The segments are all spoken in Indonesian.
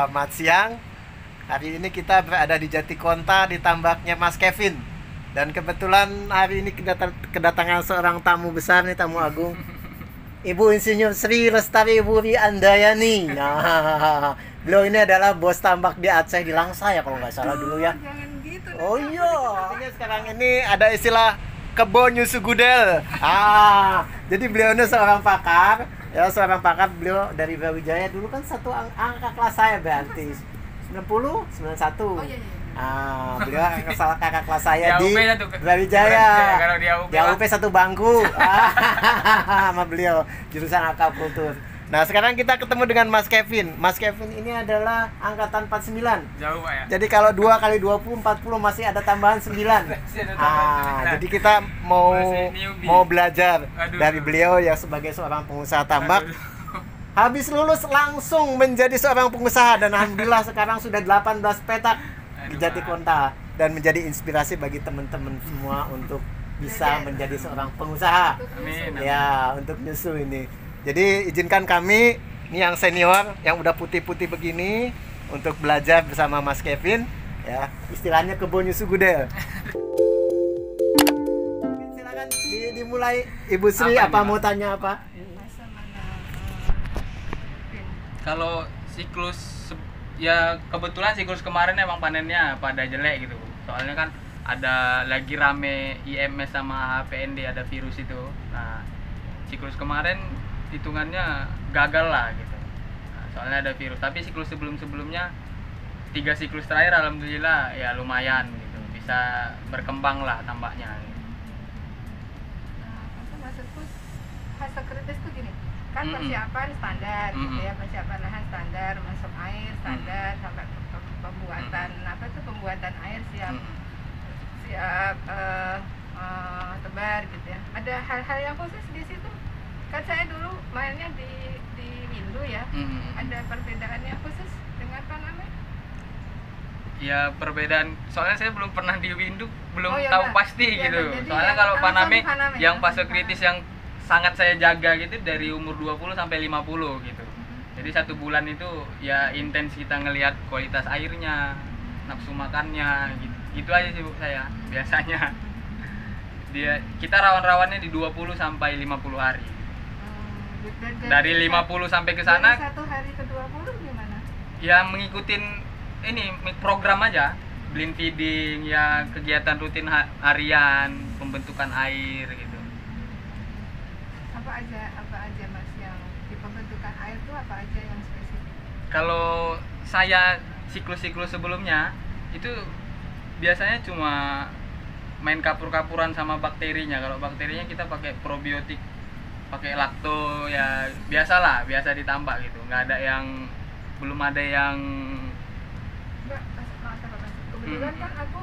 Selamat siang. Hari ini kita berada di Jatikonta di tambaknya Mas Kevin. Dan kebetulan hari ini kedatangan seorang tamu besar nih, tamu agung. Ibu Insinyur Sri Lestari Wuri Andayani. Nah, beliau ini adalah bos tambak di Aceh, di Langsa ya kalau nggak salah dulu ya. Jangan gitu. Oh iya, ini sekarang ini ada istilah kebon nyusu gudel. Jadi beliau ini seorang pakar. Ya, seorang pakar, beliau dari Brawijaya. Dulu kan satu angka kelas saya berarti 90, 91. Oh iya. Beliau kakak kelas saya di Brawijaya. Di AUP satu bangku. Sama beliau jurusan akupuntur. Nah, sekarang kita ketemu dengan Mas Kevin. Mas Kevin ini adalah angkatan 49. Jauh, Pak ya. Jadi kalau 2 kali 20 40 masih ada tambahan 9. Jadi kita mau belajar dari beliau yang sebagai seorang pengusaha tambak. Habis lulus langsung menjadi seorang pengusaha dan alhamdulillah sekarang sudah 18 petak di Jatikonta dan menjadi inspirasi bagi teman-teman semua untuk bisa menjadi seorang pengusaha. Amin. Ya, untuk nyusu ini. Jadi izinkan kami, ini yang senior yang udah putih-putih begini, untuk belajar bersama Mas Kevin, ya. Istilahnya kebun nyusu gudel. Silakan dimulai, Ibu Sri. Apa mau tanya apa? Kalau siklus ya kebetulan siklus kemarin emang panennya pada jelek gitu. Soalnya kan ada lagi rame IMS sama HPND, ada virus itu. Nah, siklus kemarin hitungannya gagal lah gitu. Nah, soalnya ada virus. Tapi siklus sebelumnya 3 siklus terakhir alhamdulillah ya lumayan gitu. Bisa berkembang lah tambaknya. Nah, maksudku fase kritis tuh gini. Kan persiapan standar gitu ya, persiapan lahan standar, masuk air standar, sampai pembuatan air siap tebar gitu ya. Ada hal-hal yang khusus di situ. Kan saya dulu mainnya di Windu ya. Ada perbedaan yang khusus dengan Paname? Ya perbedaan, soalnya saya belum pernah di Windu, belum Oh, ya, tahu Mbak. pasti Ya, gitu. jadi Soalnya yang kalau langsung Paname Paname, yang ya, fase langsung kritis Paname. yang sangat saya jaga gitu dari umur 20 sampai 50 gitu. Jadi 1 bulan itu ya intens kita ngelihat kualitas airnya, nafsu makannya gitu. Gitu aja sih Bu saya biasanya. Kita rawan-rawannya di 20 sampai 50 hari. Dari 50 sampai ke sana dari 1 hari ke 20 gimana? ya ngikutin ini program aja, blind feeding ya, kegiatan rutin harian, pembentukan air gitu. Apa aja Mas yang di pembentukan air tuh apa aja yang spesifik? Kalau saya siklus-siklus sebelumnya itu biasanya cuma main kapur-kapuran sama bakterinya. Kalau bakterinya kita pakai probiotik, pakai lakto ya, biasa ditambah gitu. Belum ada yang Enggak, kebetulan kan aku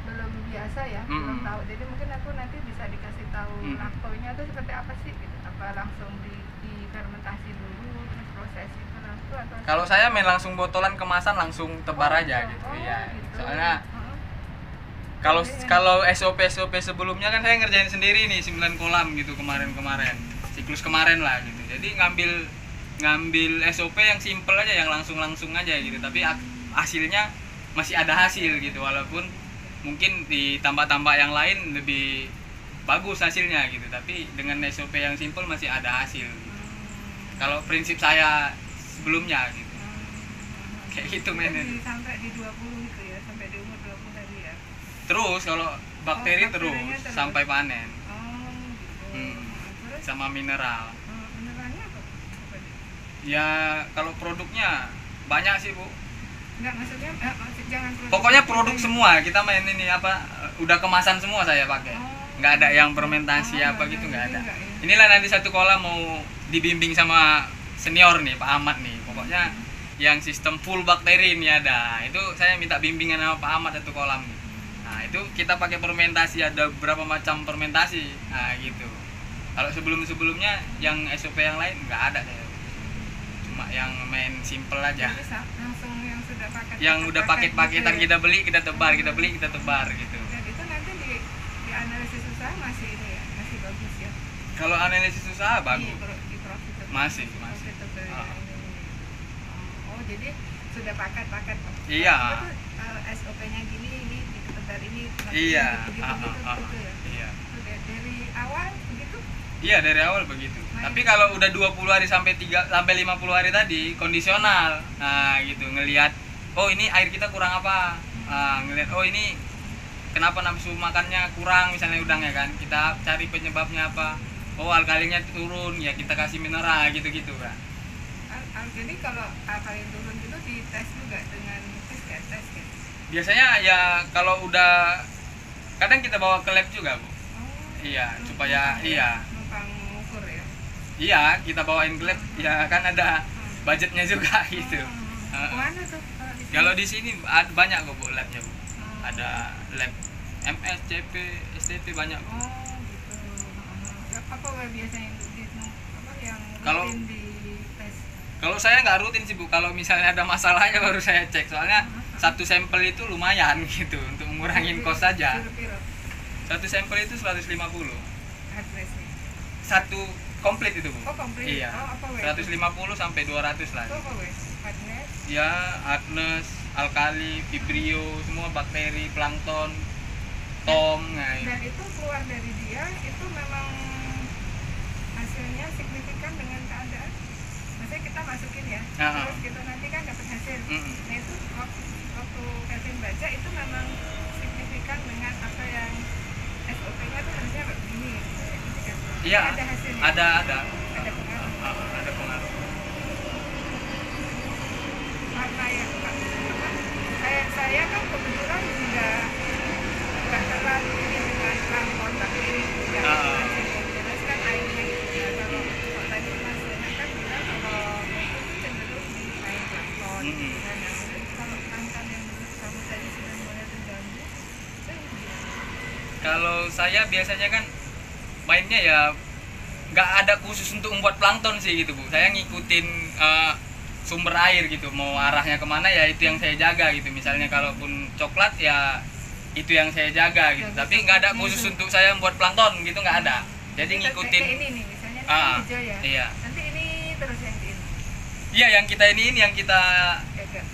belum biasa ya, belum tahu. Jadi mungkin aku nanti bisa dikasih tahu laktonya itu seperti apa sih gitu. Apa langsung di fermentasi dulu terus proses itu lakto atau kalau saya main langsung botolan kemasan langsung tebar aja gitu. Iya. Gitu. Soalnya kalau SOP sebelumnya kan saya ngerjain sendiri nih 9 kolam gitu kemarin siklus kemarin lah gitu. Jadi ngambil SOP yang simple aja, yang langsung aja gitu, tapi hasilnya masih ada hasil gitu, walaupun mungkin di tambak-tambak yang lain lebih bagus hasilnya gitu, tapi dengan SOP yang simple masih ada hasil gitu. Kalau prinsip saya sebelumnya gitu. Kayak gitu mainnya. Sampai di 20 gitu ya, sampai di umur 20 tadi ya. Terus kalau bakteri bakterinya terus sampai panen. Gitu. Terus Sama mineral. mineralnya apa? Ya kalau produknya banyak sih Bu. Enggak, maksudnya jangan produk. Pokoknya produk semua kita main ini udah kemasan semua saya pakai. Nggak ada yang fermentasi gitu, nggak ada. Inilah nanti satu kolam mau dibimbing sama senior nih Pak Ahmad nih. Pokoknya yang sistem full bakteri ini ada. Itu saya minta bimbingan sama Pak Ahmad satu kolam. Nah itu kita pakai fermentasi, ada berapa macam fermentasi. Nah gitu. Kalau sebelumnya yang SOP yang lain nggak ada saya. Cuma yang main simple aja. Langsung yang sudah paket. Yang udah paket-paketan gitu ya. kita beli kita tebar gitu. Dan itu nanti di analisis usaha masih ini ya, masih bagus ya. Kalau analisis usaha bagus. Di profitability. Masih. Profitability. Oh, jadi sudah paket-paket. Iya. SOP-nya gini, ini sebentar ini. Iya. Gitu ya. Iya. Sudah dari awal begitu. Iya, dari awal begitu. Tapi kalau udah 20 hari sampai 50 hari tadi kondisional. Nah, gitu ngelihat oh ini air kita kurang apa? Ngelihat oh ini kenapa nafsu makannya kurang misalnya udang ya kan. Kita cari penyebabnya apa? Oh, alkalinya turun, ya kita kasih mineral gitu-gitu kan. Jadi kalau alkalin turun itu dites juga dengan tes gitu. Biasanya ya kalau udah kadang kita bawa ke lab juga, Bu. Iya, supaya iya. Numpang ukur ya. Iya, kita bawain ke lab ya kan ada budgetnya juga gitu. Mana tuh? Kalau di sini banyak kok Bu labnya, Bu. Ada lab MS, CP, STP banyak. Bu. Gitu. Apa biasanya yang kalau di tes? Kalau saya nggak rutin sih Bu. Kalau misalnya ada masalahnya baru saya cek. Soalnya satu sampel itu lumayan gitu untuk ngurangin kos saja. Satu sampel itu 150. Satu komplit itu Bu. Oh, komplit. Iya. Oh, apa 150 sampai 200 lah. Itu apa Hardness? Ya, hardness, alkali, vibrio, semua bakteri, plankton, tom. Dan itu keluar dari dia itu memang hasilnya signifikan dengan keadaan. Maksudnya kita masukin ya, terus kita nanti kan dapat hasil. Nah itu waktu Kevin baca itu memang signifikan dengan apa yang SOP-nya tuh harusnya begini. Iya. Ada hasilnya. Ada pengaruh. Ada pengaruh. Karena ya saya kan kebetulan juga nggak terlalu ini dengan plankton tapi juga jelas kan airnya kalau tadi Mas Dana kan bilang kalau itu cenderung di air plankton dan kalau plankton yang menurut kamu tadi sudah mulai terganggu kalau saya biasanya kan mainnya ya nggak ada khusus untuk membuat plankton sih gitu Bu. Saya ngikutin sumber air gitu, mau arahnya kemana ya itu yang saya jaga gitu. Misalnya kalaupun coklat ya itu yang saya jaga gitu. Tapi nggak ada khusus untuk saya membuat plankton gitu, nggak ada. Jadi ngikutin. Ini nih misalnya hijau ya. Iya. Nanti ini terus yang ini. Iya, yang kita ini yang kita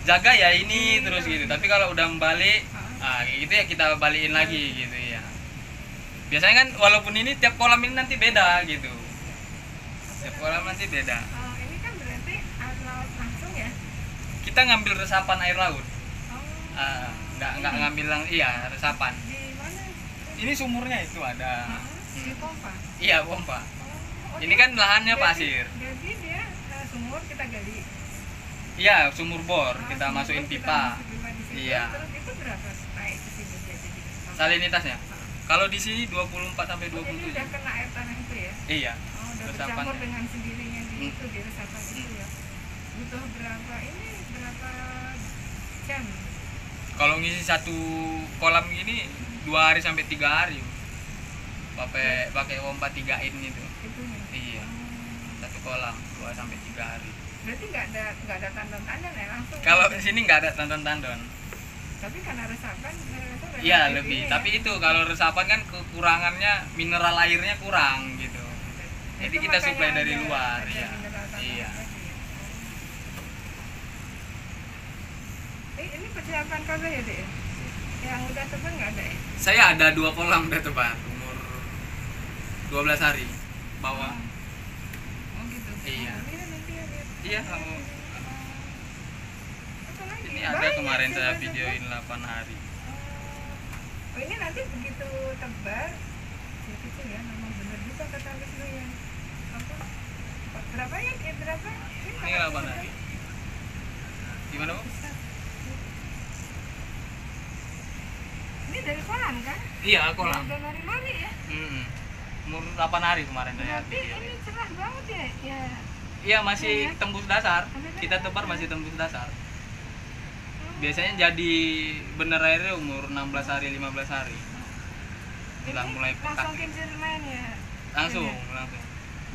jaga ya ini terus gitu. Tapi kalau udah membalik, gitu ya kita balikin lagi gitu ya. Biasanya kan walaupun ini tiap kolam ini nanti beda gitu. Tiap kolam nanti beda. Kita ngambil resapan air laut. Nggak ngambil resapan. Di mana? Ini sumurnya itu ada. Di pompa. Iya, pompa. Ini kan lahannya pasir. Jadi dia sumur kita gali. Iya, sumur bor kita masukin pipa. Iya. Terus itu berapa naik ke sini jadi? Salinitasnya? Kalau di sini 24 sampai 27. Jadi udah kena air tanah itu ya? Iya. Udah bercampur dengan sendirinya di itu di resapan itu ya. Butuh berapa jam? Kalau ngisi satu kolam gini 2 hari sampai 3 hari. Pakai pompa 3 in itu. Iya. Satu kolam 2 sampai 3 hari. Berarti nggak ada tandon-tandon ya langsung? Kalau di sini nggak ada tandon-tandon. Tapi karena resapan iya lebih. Tapi itu kalau resapan kan kekurangannya mineral airnya kurang gitu. Jadi kita suplai dari luar ya. Iya. Ini persiapan kalau ya Dek? Yang udah tebar nggak ada ya? Saya ada 2 kolam udah tebar umur 12 hari bawah. Oh gitu. Iya. Iya kamu. Ini Banyak ada kemarin saya tebar. videoin 8 hari. Oh ini nanti begitu tebar, ya kecil ya, memang benar juga kata Wisnu ya. Apa? Berapa ya? Berapa? Ini 8 hari. Gimana Bu? Ini dari kolam kan? Iya kolam. Udah lari-lari ya? Umur 8 hari kemarin saya Berarti videoin. ini cerah banget ya? Ya. Iya masih tembus dasar. Kita tebar masih tembus dasar. Biasanya jadi bener airnya umur 16 hari, 15 hari. Hilang mulai pekat. Langsung kincir main ya? Langsung.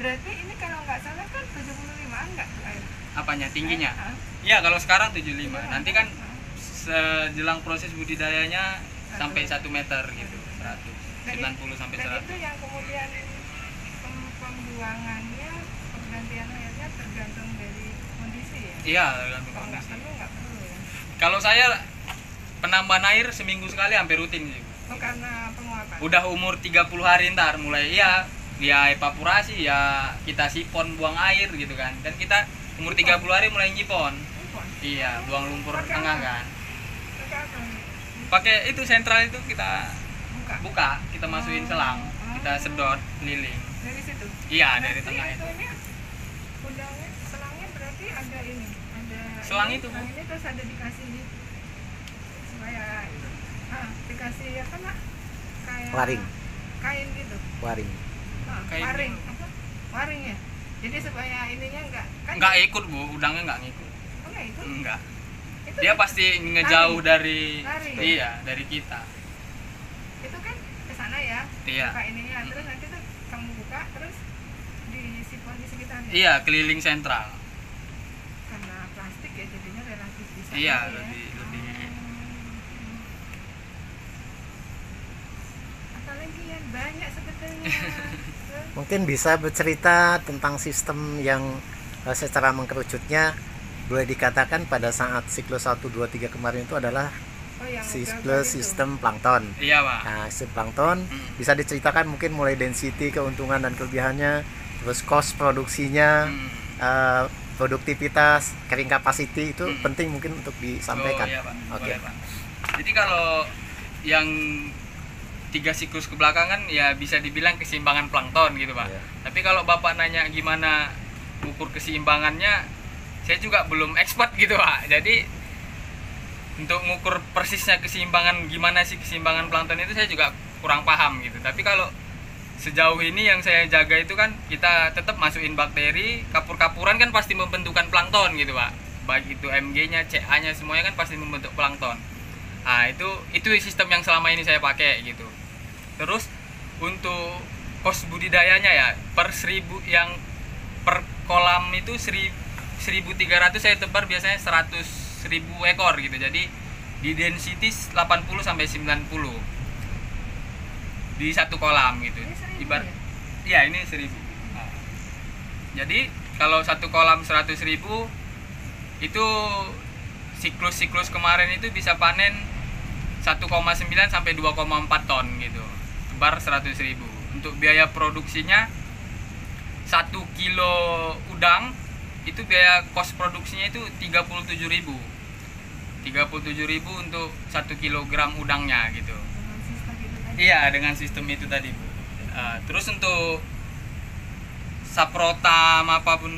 Berarti ini kalau nggak salah kan 75-an nggak air? Apanya? Tingginya? Iya kalau sekarang 75. Nanti kan sejelang proses budidayanya sampai 1 meter gitu. 190 sampai 100. Dan itu yang kemudian pembuangannya, penggantian airnya tergantung dari kondisi ya? Iya tergantung Kalau nggak kondisi. perlu nggak perlu. Kalau saya penambahan air seminggu sekali hampir rutin sih. Oh, karena penguapan. Udah umur 30 hari ntar mulai ya evaporasi ya, kita sipon buang air gitu kan. Dan kita umur 30 hari mulai nyipon. Iya, buang lumpur tengah kan. Pakai itu sentral itu kita buka, kita masukin selang, kita sedot keliling. Dari situ. Iya, dari tengah itu. Udangnya, selangnya berarti ada ini, ada Selang itu. Selang ini terus ada dikasih supaya dikasih apa nak? Kayak Waring. Kain gitu. Waring. Kain Waring apa? Waring ya. Jadi supaya ininya enggak ikut Bu, udangnya enggak ngikut. Oh, enggak ikut. Enggak. Itu Dia kan pasti ngejauh dari Lari. iya, dari kita. itu kan ke sana ya. Iya. Buka ininya terus nanti tuh kamu buka terus disipon di sekitarnya. Iya, keliling sentral. Karena plastik ya jadinya relatif bisa. Iya, gitu ya. lebih Apalagi yang banyak sebetulnya. Terus, Mungkin bisa bercerita tentang sistem yang secara mengkerucutnya boleh dikatakan pada saat siklus 1, 2, 3 kemarin itu adalah yang siklus gagal itu. sistem plankton. Iya, Pak. Nah, sistem plankton bisa diceritakan mungkin mulai density, keuntungan dan kelebihannya, terus cost produksinya, produktivitas, carrying capacity itu penting mungkin untuk disampaikan. Oh, iya, Pak. Oke. Boleh, Pak. Jadi kalau yang 3 siklus kebelakangan ya bisa dibilang keseimbangan plankton gitu, Pak. Iya. Tapi kalau Bapak nanya gimana ukur keseimbangannya, saya juga belum expert gitu, Pak. Jadi untuk mengukur persisnya keseimbangan, gimana sih keseimbangan plankton itu saya juga kurang paham gitu. Tapi kalau sejauh ini yang saya jaga itu kan kita tetap masukin bakteri, kapur-kapuran kan pasti membentukkan plankton gitu, Pak. Baik itu Mg-nya, Ca-nya semuanya kan pasti membentuk plankton. Nah, itu sistem yang selama ini saya pakai gitu. Terus untuk kos budidayanya ya per 1000 yang per kolam itu 1300 saya tebar biasanya 100.000 ekor gitu. Jadi di density 80 sampai 90 di satu kolam gitu. Ini 1000 Ibarat ya ini 1000. Nah, jadi kalau satu kolam 100.000 itu siklus kemarin itu bisa panen 1,9 sampai 2,4 ton gitu. Tebar 100.000. Untuk biaya produksinya 1 kilo udang itu biaya kos produksinya itu 37.000 untuk 1 kilogram udangnya gitu. dengan sistem itu tadi. Iya, dengan sistem itu tadi, Bu. Terus untuk saprotam apapun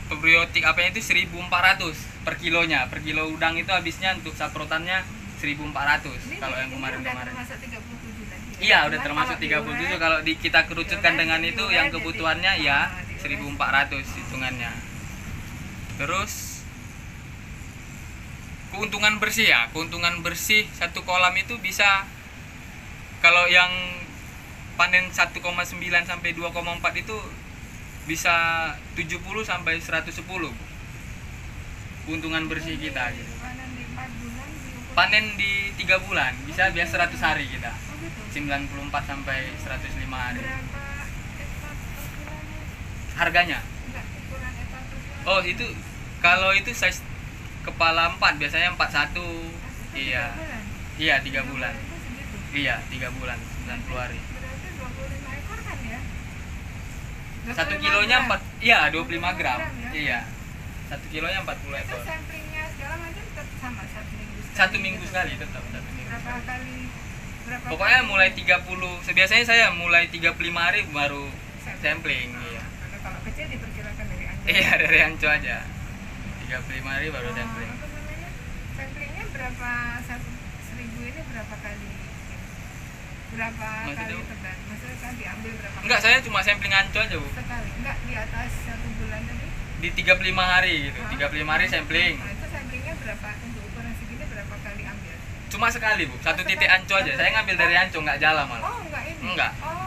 probiotik apanya itu 1.400 per kilonya. Per kilo udang itu habisnya untuk saprotannya 1.400 kalau yang kemarin-kemarin. Udah termasuk 37 tadi. Iya, udah termasuk 37. Kalau kita kerucutkan dengan itu yang kebutuhannya ya 1.400 hitungannya. Terus keuntungan bersih ya, keuntungan bersih satu kolam itu bisa kalau yang panen 1,9 sampai 2,4 itu bisa 70 sampai 110 keuntungan bersih kita gitu. Panen di 4 bulan diukur. Panen di 3 bulan bisa biasa 100 hari kita. Oh, gitu. 94 sampai 105 hari. Berapa ekor per kilanya? Harganya? Enggak, ukuran ekor per kilo. Oh, itu kalau itu size kepala 4 biasanya 41. Iya. 3 bulan. Iya, 3 bulan. Itu segitu. Iya, 3 bulan, 90 hari. Berarti 25 ekor kan ya? 1 25 kilonya gram. 4, iya 25 gram. ya? Iya. 1 kilonya 40 Itu ekor. samplingnya segala macam tetap sama 1 minggu sekali. 1 minggu sekali tetap 1 minggu. Berapa kali? Berapa Pokoknya kali? mulai 30, biasanya saya mulai 35 hari baru sampling, iya. Karena kalau kecil diperkirakan dari anjing. Iya, dari Anco aja. 35 hari baru sampling. Apa namanya? Samplingnya berapa 1.000 ini berapa kali? Berapa Maksudnya? kali tebar? Maksudnya kan diambil berapa kali? Enggak, saya cuma sampling Anco aja, Bu. Sekali. Enggak di atas 1 bulan tadi. Di 35 hari gitu. 35 hari sampling. Nah, itu samplingnya berapa? Untuk ukuran segini berapa kali ambil? Cuma sekali, Bu. Satu titik Anco aja. Saya ngambil dari Anco, enggak jalan malah. Oh, enggak ini. Enggak. Oh.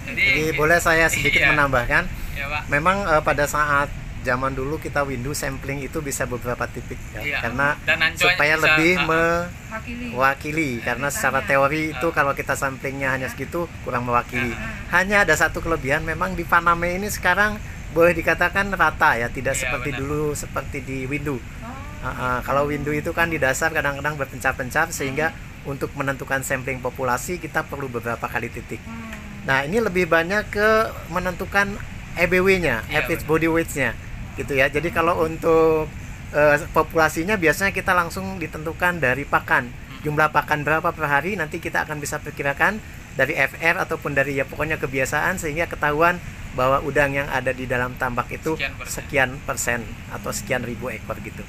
Jadi boleh saya sedikit iya. menambahkan. Ya, Pak. Memang pada saat zaman dulu kita window sampling itu bisa beberapa titik ya, Iya. karena Dan Anco supaya bisa, lebih Wakili. mewakili karena secara teori itu kalau kita samplingnya hanya segitu kurang mewakili. Hanya ada satu kelebihan, memang di Paname ini sekarang boleh dikatakan rata ya, tidak Iya, seperti benar. dulu seperti di window. Oh. Kalau window itu kan di dasar kadang-kadang berpencar-pencar, sehingga untuk menentukan sampling populasi kita perlu beberapa kali titik. Nah, ini lebih banyak ke menentukan EBW-nya, average body weight-nya, gitu ya. Jadi kalau untuk populasinya biasanya kita langsung ditentukan dari pakan, jumlah pakan berapa per hari, nanti kita akan bisa perkirakan dari FR ataupun dari ya pokoknya kebiasaan, sehingga ketahuan bahwa udang yang ada di dalam tambak itu sekian persen atau sekian ribu ekor gitu.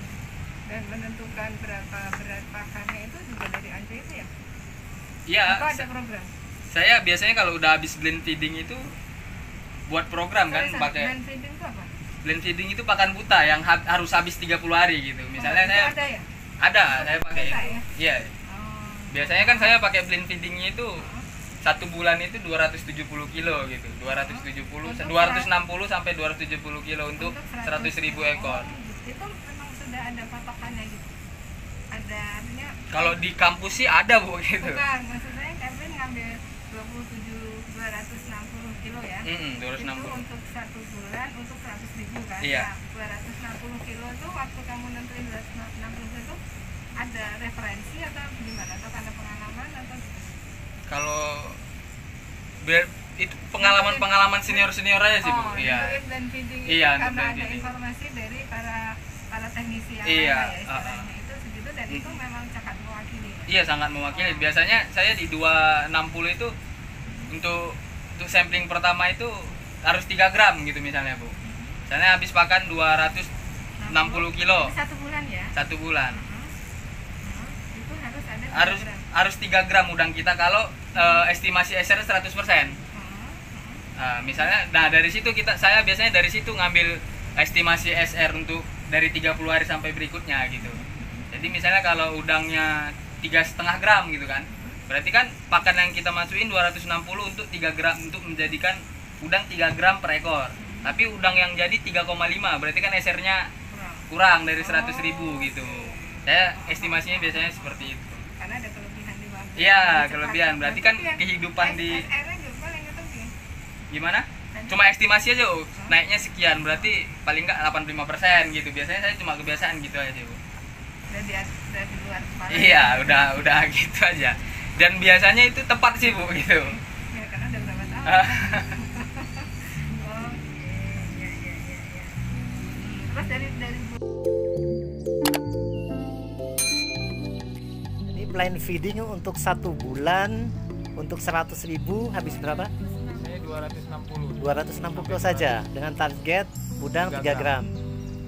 Dan menentukan berapa berat pakannya itu juga dari Anja itu ya? Iya. Atau ada program? Saya biasanya kalau udah habis blend feeding itu buat program kan pakai. Blend feeding itu apa? Blend feeding itu pakan buta yang harus habis 30 hari gitu. Misalnya saya ada ya? Ada, saya pakai itu. Ya? Iya. Biasanya kan saya pakai blend feedingnya itu 1 bulan itu 270 kilo gitu. 260 sampai 270 kilo untuk 100.000 ekor. Itu memang sudah ada patokannya gitu. Ada artinya kalau di kampus sih ada Bu gitu. Bukan, maksud saya Kevin ngambil 260 kilo ya. 260. Itu untuk 1 bulan untuk 100.000 kan. Iya. Nah, 260 kilo itu waktu kamu nentuin 260 itu ada referensi atau gimana? Atau karena pengalaman atau kalau itu pengalaman senior aja sih Bu. Iya. Dan feeding karena ada informasi dari para teknisi yang ada ya istilahnya itu segitu, dan itu memang sangat mewakili. Iya, sangat mewakili. Biasanya saya di 260 itu untuk sampling pertama itu harus 3 gram gitu misalnya Bu. Misalnya habis pakan 260 kilo. 1 bulan ya? 1 bulan. Itu harus 3 gram udang kita kalau estimasi SR 100%. Misalnya, dari situ saya biasanya dari situ ngambil estimasi SR untuk dari 30 hari sampai berikutnya gitu. Jadi misalnya kalau udangnya 3,5 gram gitu kan, berarti kan pakan yang kita masukin 260 untuk 3 gram untuk menjadikan udang 3 gram per ekor. Tapi udang yang jadi 3,5 berarti kan SR-nya kurang dari 100.000 gitu. Saya estimasinya biasanya seperti itu. Karena ada kelebihan di bawah. Iya, kelebihan. Berarti kan kehidupan di gimana? Cuma estimasi aja, naiknya sekian, berarti paling enggak 85% gitu. Biasanya saya cuma kebiasaan gitu aja, Bu. Udah di luar kepala. Iya, udah gitu aja. Dan biasanya itu tepat sih, Bu, gitu. Ya, karena udah berapa tahun. Terus dari Ini blind feeding untuk 1 bulan untuk 100.000 habis berapa? 260 kilo saja dengan target udang 3 gram.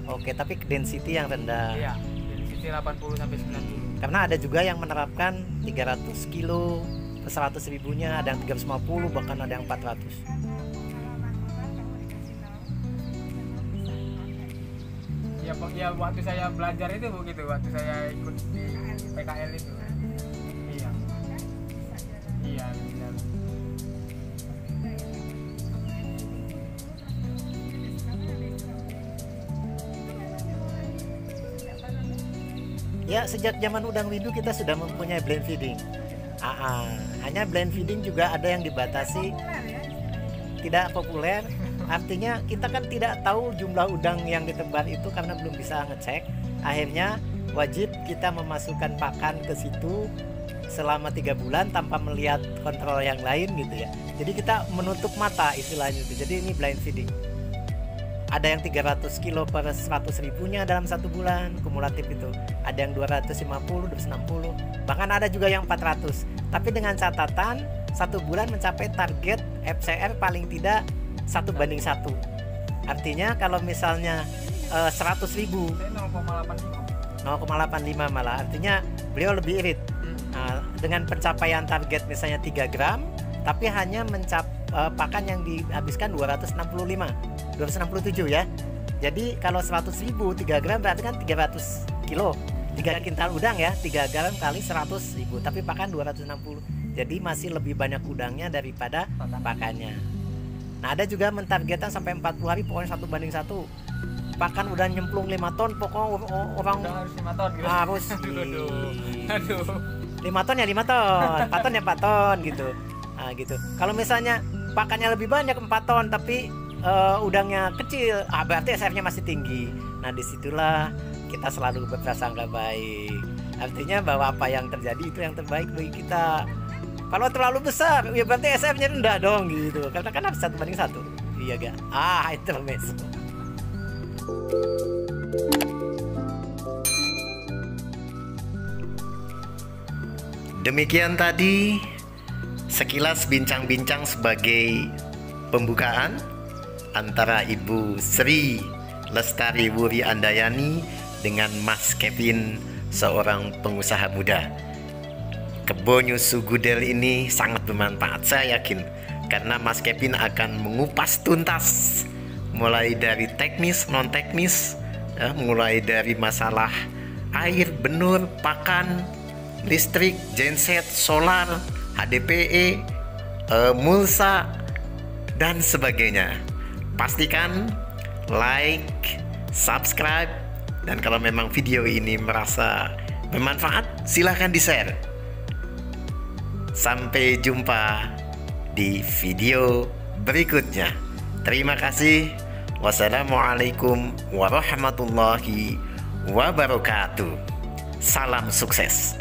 Oke, tapi density yang rendah. Iya, density 80 sampai 90. Karena ada juga yang menerapkan 300 kilo per 100.000-nya, ada yang 350, bahkan ada yang 400. Ya waktu saya belajar itu begitu, waktu saya ikut di PKL itu. Iya. Iya, benar. Ya, sejak zaman udang windu kita sudah mempunyai blend feeding. Hanya blend feeding juga ada yang dibatasi, tidak populer. Artinya kita kan tidak tahu jumlah udang yang ditebar itu karena belum bisa ngecek. Akhirnya wajib kita memasukkan pakan ke situ selama 3 bulan tanpa melihat kontrol yang lain gitu ya. Jadi kita menutup mata istilahnya itu. Jadi ini blind feeding. Ada yang 300 kilo per 100.000-nya dalam 1 bulan kumulatif itu. Ada yang 250, 260, bahkan ada juga yang 400. Tapi dengan catatan 1 bulan mencapai target FCR paling tidak 1:1. Artinya kalau misalnya 100.000 0,85 malah, artinya beliau lebih irit. Dengan pencapaian target misalnya 3 gram, tapi hanya pakan yang dihabiskan 267 ya. Jadi kalau 100.000 3 gram berarti kan 300 kilo, 3 kintal udang ya, 3 gram kali 100.000, tapi pakan 260. Jadi masih lebih banyak udangnya daripada pakannya. Nah, ada juga mentargetkan sampai 40 hari pokoknya 1:1. Pakan udah nyemplung 5 ton, pokoknya orang harus 5 ton gitu. Harus. Aduh. 5 ton ya 5 ton, 4 ton ya 4 ton gitu. Nah, gitu. Kalau misalnya pakannya lebih banyak 4 ton tapi udangnya kecil, berarti SR-nya masih tinggi. Nah, disitulah kita selalu berprasangka baik. Artinya bahwa apa yang terjadi itu yang terbaik bagi kita. Kalau terlalu besar, ya berarti SF-nya rendah dong gitu. Karena kan harus 1:1. Iya gak? Intermezzo. Demikian tadi sekilas bincang-bincang sebagai pembukaan antara Ibu Sri Lestari Wuri Andayani dengan Mas Kevin, seorang pengusaha muda. Kebun Nyusu Gudel ini sangat bermanfaat, saya yakin, karena Mas Kevin akan mengupas tuntas mulai dari teknis, non teknis, mulai dari masalah air, benur, pakan, listrik, genset, solar, HDPE, mulsa, dan sebagainya. Pastikan like, subscribe, dan kalau memang video ini merasa bermanfaat, silahkan di-share. Sampai jumpa di video berikutnya. Terima kasih. Wassalamualaikum warahmatullahi wabarakatuh. Salam sukses.